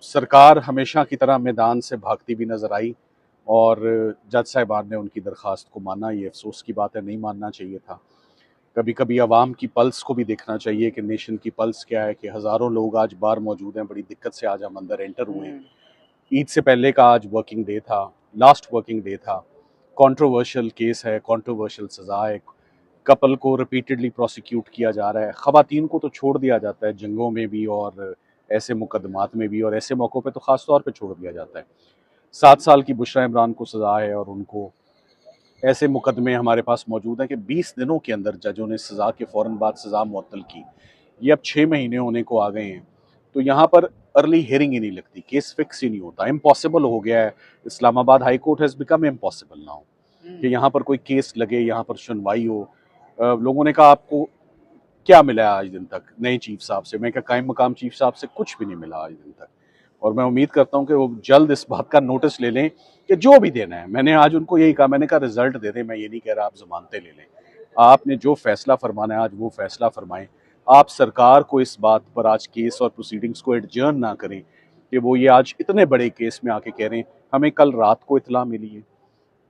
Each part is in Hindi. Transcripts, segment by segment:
सरकार हमेशा की तरह मैदान से भागती भी नजर आई और जज साहिबान ने उनकी दरख्वास्त को माना। ये अफसोस की बात है, नहीं मानना चाहिए था। कभी कभी आवाम की पल्स को भी देखना चाहिए कि नेशन की पल्स क्या है, कि हज़ारों लोग आज बाहर मौजूद हैं, बड़ी दिक्कत से आज हम अंदर एंटर हुए हैं। ईद से पहले का आज वर्किंग डे था, लास्ट वर्किंग डे था। कंट्रोवर्शियल केस है, कंट्रोवर्शियल सज़ा है। कपल को रिपीटेडली प्रोसिक्यूट किया जा रहा है। ख़वातीन को तो छोड़ दिया जाता है जंगों में भी और ऐसे मुकदमात में भी, और ऐसे मौक़ों पे तो ख़ास तौर पे छोड़ दिया जाता है। 7 साल की बुशरा इमरान को सज़ा है और उनको ऐसे मुकदमे हमारे पास मौजूद हैं कि 20 दिनों के अंदर जजों ने सज़ा के फ़ौरन बाद सज़ा मुअत्तल की। ये अब 6 महीने होने को आ गए हैं। तो यहाँ पर अर्ली हियरिंग ही नहीं लगती, केस फिक्स ही नहीं होता, इम्पॉसिबल हो गया है। Islamabad high court has become impossible now कि यहाँ पर कोई केस लगे, यहाँ पर सुनवाई हो। लोगों ने कहा आपको क्या मिला है आज दिन तक नए चीफ साहब से? मैं क्या कायम मकाम चीफ साहब से कुछ भी नहीं मिला आज दिन तक। और मैं उम्मीद करता हूँ कि वो जल्द इस बात का नोटिस ले लें कि जो भी देना है, मैंने आज उनको यही कहा, मैंने कहा रिजल्ट दे दें, मैं ये नहीं कह रहा आप जमानतें ले लें। आपने जो फैसला फरमाना है आज वो फैसला फरमाएं। आप सरकार को इस बात पर आज केस और प्रोसीडिंग्स को एडजर्न ना करें कि वो ये आज इतने बड़े केस में आके कह रहे हैं हमें कल रात को इतला मिली है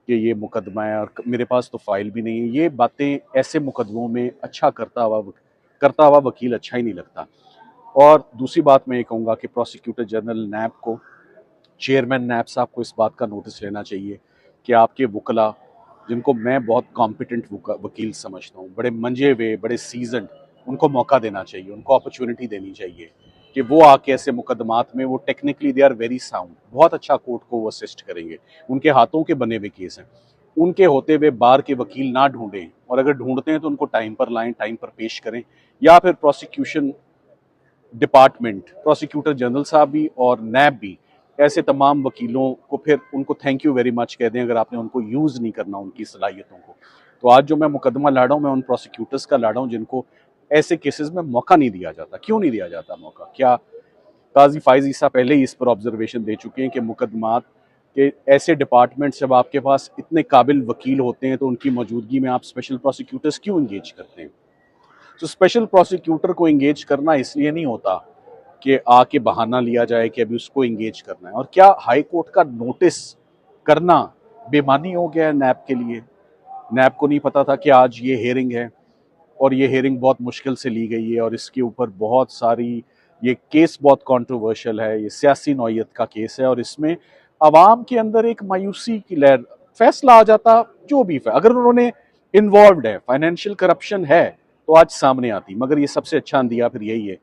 कि ये मुकदमा है और मेरे पास तो फाइल भी नहीं है। ये बातें ऐसे मुकदमों में अच्छा करता हुआ वकील अच्छा ही नहीं लगता। और दूसरी बात मैं ये कहूँगा कि प्रोसिक्यूटर जनरल नैब को, चेयरमैन नैब साहब को इस बात का नोटिस लेना चाहिए कि आपके वकला, जिनको मैं बहुत कॉम्पिटेंट वकील समझता हूँ, बड़े मंजे हुए, बड़े सीजनड, उनको मौका देना चाहिए, उनको अपॉर्चुनिटी देनी चाहिए कि वो आके ऐसे मुकदमात में, वो technically they are very sound, बहुत अच्छा कोर्ट को वो असिस्ट करेंगे। उनके हाथों के बने हुए केस हैं, उनके होते हुए बार के वकील ना ढूंढें, और अगर ढूंढते हैं तो उनको टाइम पर लाएं, टाइम पर पेश करें। या फिर प्रोसिक्यूशन डिपार्टमेंट, प्रोसिक्यूटर जनरल साहब भी और नैब भी ऐसे तमाम वकीलों को फिर उनको थैंक यू वेरी मच कह दें अगर आपने उनको यूज़ नहीं करना उनकी सलाहियतों को। तो आज जो मैं मुकदमा लड़ रहा हूँ, मैं उन प्रोसिक्यूटर्स का लड़ रहा हूँ जिनको ऐसे केसेस में मौका नहीं दिया जाता। क्यों नहीं दिया जाता मौका? क्या काजी फायज ईसा पहले ही इस पर ऑब्जर्वेशन दे चुके हैं कि मुकदमात के ऐसे डिपार्टमेंट्स, जब आपके पास इतने काबिल वकील होते हैं तो उनकी मौजूदगी में आप स्पेशल प्रोसिक्यूटर्स क्यों इंगेज करते हैं? तो स्पेशल प्रोसिक्यूटर को इंगेज करना इसलिए नहीं होता कि आके बहाना लिया जाए कि अभी उसको इंगेज करना है। और क्या हाई कोर्ट का नोटिस करना बेमानी हो गया है नैब के लिए? नैब को नहीं पता था कि आज ये हेयरिंग है, और ये हेयरिंग बहुत मुश्किल से ली गई है, और इसके ऊपर बहुत सारी, ये केस बहुत कंट्रोवर्शियल है, ये सियासी नौयत का केस है, और इसमें अवाम के अंदर एक मायूसी की लहर, फैसला आ जाता जो भी अगर उन्होंने इन्वॉल्व है, फाइनेंशियल करप्शन है तो आज सामने आती। मगर ये सबसे अच्छा अंदिया फिर यही है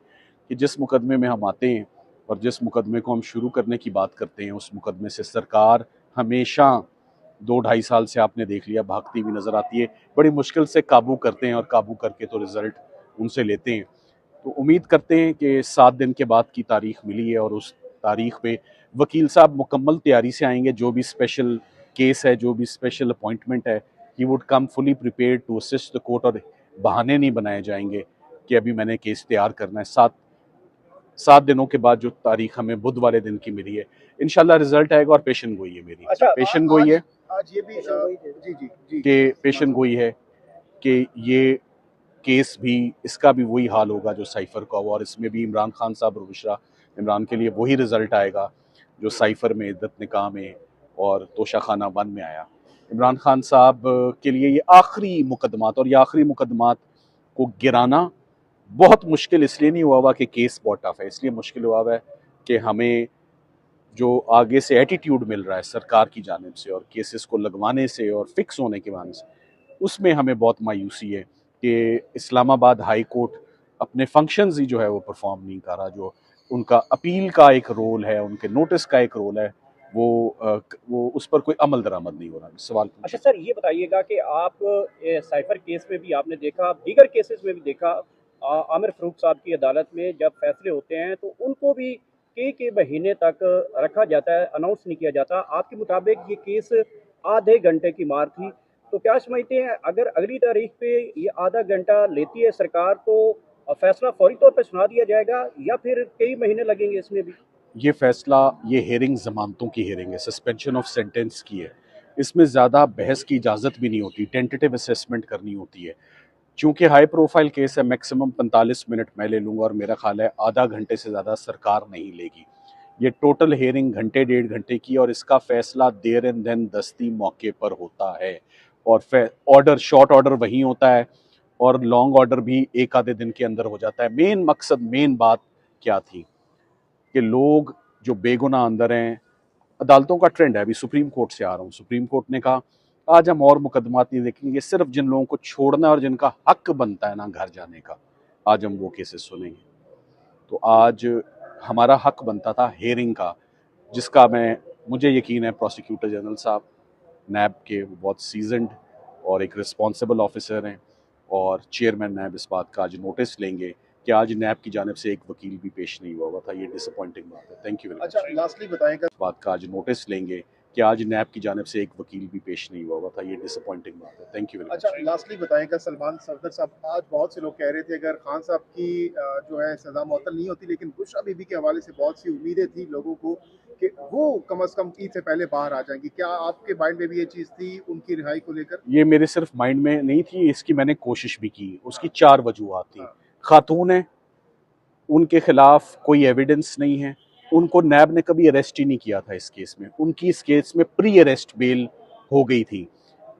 कि जिस मुकदमे में हम आते हैं और जिस मुकदमे को हम शुरू करने की बात करते हैं, उस मुकदमे से सरकार हमेशा 2-2.5 साल से आपने देख लिया भागती हुई नजर आती है। बड़ी मुश्किल से काबू करते हैं, और काबू करके तो रिजल्ट उनसे लेते हैं। तो उम्मीद करते हैं कि 7 दिन के बाद की तारीख मिली है, और उस तारीख पे वकील साहब मुकम्मल तैयारी से आएंगे। जो भी स्पेशल केस है, जो भी स्पेशल अपॉइंटमेंट है, he would come fully prepared to assist the court, और बहाने नहीं बनाए जाएंगे कि अभी मैंने केस तैयार करना है। 7 दिनों के बाद जो तारीख हमें बुध वाले दिन की मिली है, इंशाल्लाह रिजल्ट आएगा। और पेशन गोई है मेरी, अच्छा, पेशन गोई है आज ये भी जी जी जी कि पेशन गोई है कि ये केस भी, इसका भी वही हाल होगा जो साइफर का हुआ, और इसमें भी इमरान खान साहब और बुशरा इमरान के लिए वही रिजल्ट आएगा जो साइफर में, इद्दत निकाह में और तोशा खाना वन में आया। इमरान खान साहब के लिए ये आखिरी मुकदमात, और ये आखिरी मुकदमात को गिराना बहुत मुश्किल इसलिए नहीं हुआ कि केस बहुत टफ है, इसलिए मुश्किल हुआ है कि हमें जो आगे से एटीट्यूड मिल रहा है सरकार की जानिब से, और केसेस को लगवाने से और फिक्स होने के बाद से, उसमें हमें बहुत मायूसी है कि इस्लामाबाद हाई कोर्ट अपने फंक्शंस ही जो है वो परफॉर्म नहीं कर रहा। जो उनका अपील का एक रोल है, उनके नोटिस का एक रोल है, वो उस पर कोई अमल दरामद नहीं हो रहा। सवाल अच्छा पूछिए। सर, ये बताइएगा कि आप साइफर केस में भी आपने देखा, दीगर केसेस में भी देखा, आमिर फ़ारूक साहब की अदालत में जब फैसले होते हैं तो उनको भी कई महीने तक रखा जाता है, अनाउंस नहीं किया जाता। आपके मुताबिक ये केस आधे घंटे की मार थी, तो क्या समझते हैं अगर अगली तारीख पे ये आधा घंटा लेती है सरकार तो फैसला फौरी तौर पे सुना दिया जाएगा, या फिर कई महीने लगेंगे इसमें भी? ये फैसला, ये हेयरिंग जमानतों की हेयरिंग है, सस्पेंशन ऑफ सेंटेंस की है। इसमें ज़्यादा बहस की इजाज़त भी नहीं होती, टेंटेटिव असेसमेंट करनी होती है। चूंकि हाई प्रोफाइल केस है, मैक्सिमम 45 मिनट मैं ले लूँगा, और मेरा ख्याल है आधा घंटे से ज़्यादा सरकार नहीं लेगी। ये टोटल हेयरिंग घंटे 1.5 घंटे की, और इसका फैसला देर एंड देन दस्ती मौके पर होता है, और ऑर्डर शॉर्ट ऑर्डर वही होता है, और लॉन्ग ऑर्डर भी एक आधे दिन के अंदर हो जाता है। मेन मकसद, मेन बात क्या थी कि लोग जो बेगुनाह अंदर हैं, अदालतों का ट्रेंड है, अभी सुप्रीम कोर्ट से आ रहा हूँ, सुप्रीम कोर्ट ने कहा आज हम और मुकदमात नहीं देखेंगे, सिर्फ जिन लोगों को छोड़ना है और जिनका हक बनता है ना घर जाने का, आज हम वो केसेस सुनेंगे। तो आज हमारा हक बनता था हेयरिंग का, जिसका मुझे यकीन है प्रोसिक्यूटर जनरल साहब नैब के, वो बहुत सीजनड और एक रिस्पॉन्सिबल ऑफिसर हैं, और चेयरमैन नैब इस बात का आज नोटिस लेंगे कि आज नैब की जानिब से एक वकील भी पेश नहीं हुआ था। ये डिसअपॉइंटिंग बात है। Thank you very much. अच्छा, लास्टली बताएं इस बात का आज नोटिस लेंगे कि आज नैब की जानिब से एक वकील भी पेश नहीं हुआ था। ये डिसअपॉइंटिंग बात है। Thank you very much. अच्छा, लास्टली बताएं सलमान सफदर साहब, आज बहुत से लोग कह रहे थे अगर खान साहब की जो है सजा मुअत्तल नहीं होती, लेकिन बुशरा बीबी के हवाले से बहुत सी उम्मीदें थी लोगों को कि वो कम से कम ईद से पहले बाहर आ जाएंगी। क्या आपके माइंड में भी ये चीज़ थी उनकी रिहाई को लेकर? ये मेरे सिर्फ माइंड में नहीं थी, इसकी मैंने कोशिश भी की। उसकी 4 वजूहात थी। खातून है, उनके खिलाफ कोई एविडेंस नहीं है, उनको नैब ने कभी अरेस्ट ही नहीं किया था इस केस में, उनकी इस केस में प्री अरेस्ट बेल हो गई थी।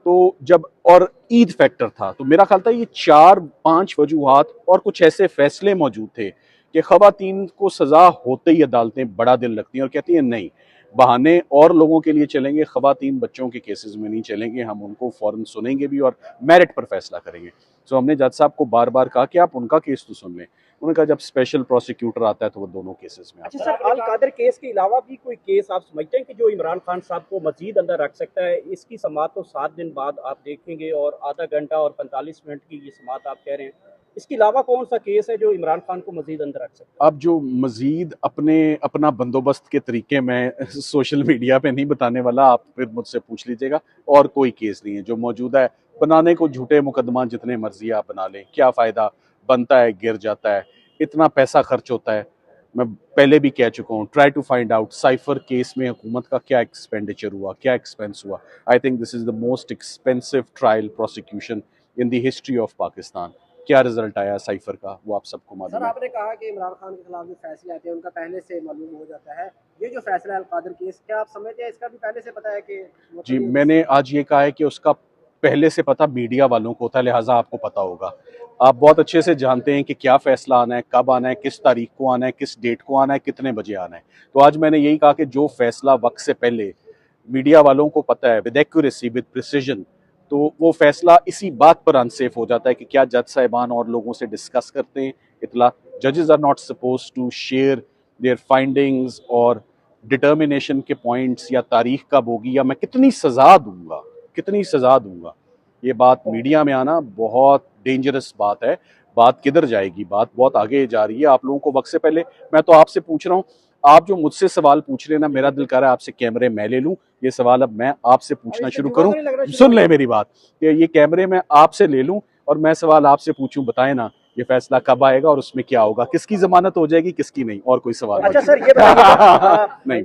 तो जब और ईद फैक्टर था, तो मेरा ख्याल था ये 4-5 वजूहात और कुछ ऐसे फैसले मौजूद थे कि खवातीन को सजा होते ही अदालतें बड़ा दिल रखती हैं और कहती हैं नहीं, बहाने और लोगों के लिए चलेंगे, खवातीन बच्चों के केसेस में नहीं चलेंगे, हम उनको फौरन सुनेंगे भी और मेरिट पर फैसला करेंगे। तो हमने जज साहब को बार बार कहा कि आप उनका केस तो सुन लें। उन्होंने कहा जब स्पेशल प्रोसिक्यूटर आता है तो वो दोनों केसेस में आता अच्छा सर, अल कादर केस के अलावा भी कोई केस आप समझते हैं कि जो इमरान खान साहब को मजीद अंदर रख सकता है? इसकी समाअत तो 7 दिन बाद आप देखेंगे और आधा घंटा और 45 मिनट की ये समाअत आप कह रहे हैं। इसके अलावा कौन सा केस है जो इमरान खान को मजीद अंदर रख सकता है? अब जो मजीद अपना बंदोबस्त के तरीके मैं सोशल मीडिया पे नहीं बताने वाला, आप फिर मुझसे पूछ लीजिएगा। और कोई केस नहीं है जो मौजूदा है। बनाने को झूठे मुकदमा जितने मर्जी आप बना लें, क्या फ़ायदा? बनता है, गिर जाता है, इतना पैसा खर्च होता है। मैं पहले भी कह चुका हूँ, try to find out cipher case में हुकूमत का क्या एक्सपेंडिचर हुआ, क्या एक्सपेंस हुआ। I think this is the most expensive trial prosecution in the history of Pakistan. क्या रिजल्ट आया साइफर का, वो आप सबको मालूम सर, है। आपने कहा कि इमरान खान के खिलाफ जो फैसले आते हैं उनका पहले से मालूम हो जाता है। ये जो फैसला है अल कादर केस, क्या आप समझते हैं इसका भी पहले से पता है कि जी, मैंने आज ये कहा है कि उसका पहले से पता मीडिया वालों को होता है, लिहाजा आपको पता होगा। आप बहुत अच्छे से जानते हैं कि क्या फैसला आना है, कब आना है, किस तारीख को आना है, किस डेट को आना है, कितने बजे आना है। तो आज मैंने यही कहा कि जो फैसला वक्त से पहले मीडिया वालों को पता है, विद एक्यूरेसी, विद प्रिसीजन, तो वो फैसला इसी बात पर अनसेफ हो जाता है कि क्या जज साहिबान और लोगों से डिस्कस करते हैं इतला। जजेस are not suppose to share their findings और डिटर्मिनेशन के पॉइंट्स, या तारीख कब होगी, या मैं कितनी सज़ा दूंगा, कितनी सज़ा दूंगा। ये बात मीडिया में आना बहुत डेंजरस बात है। बात किधर जाएगी? बात बहुत आगे जा रही है। आप लोगों को वक्त से पहले, मैं तो आपसे पूछ रहा हूँ, आप जो मुझसे सवाल पूछ रहे हैं ना, मेरा दिल कर रहा है आपसे कैमरे मैं ले लूं। ये सवाल अब मैं आपसे पूछना शुरू करूं। सुन ले मेरी बात, कि ये कैमरे मैं आपसे ले लूं और मैं सवाल आपसे पूछूं, बताएं ना ये फैसला कब आएगा और उसमें क्या होगा, किसकी जमानत हो जाएगी, किसकी नहीं, और कोई सवाल अच्छा सर, ये बताइए नहीं।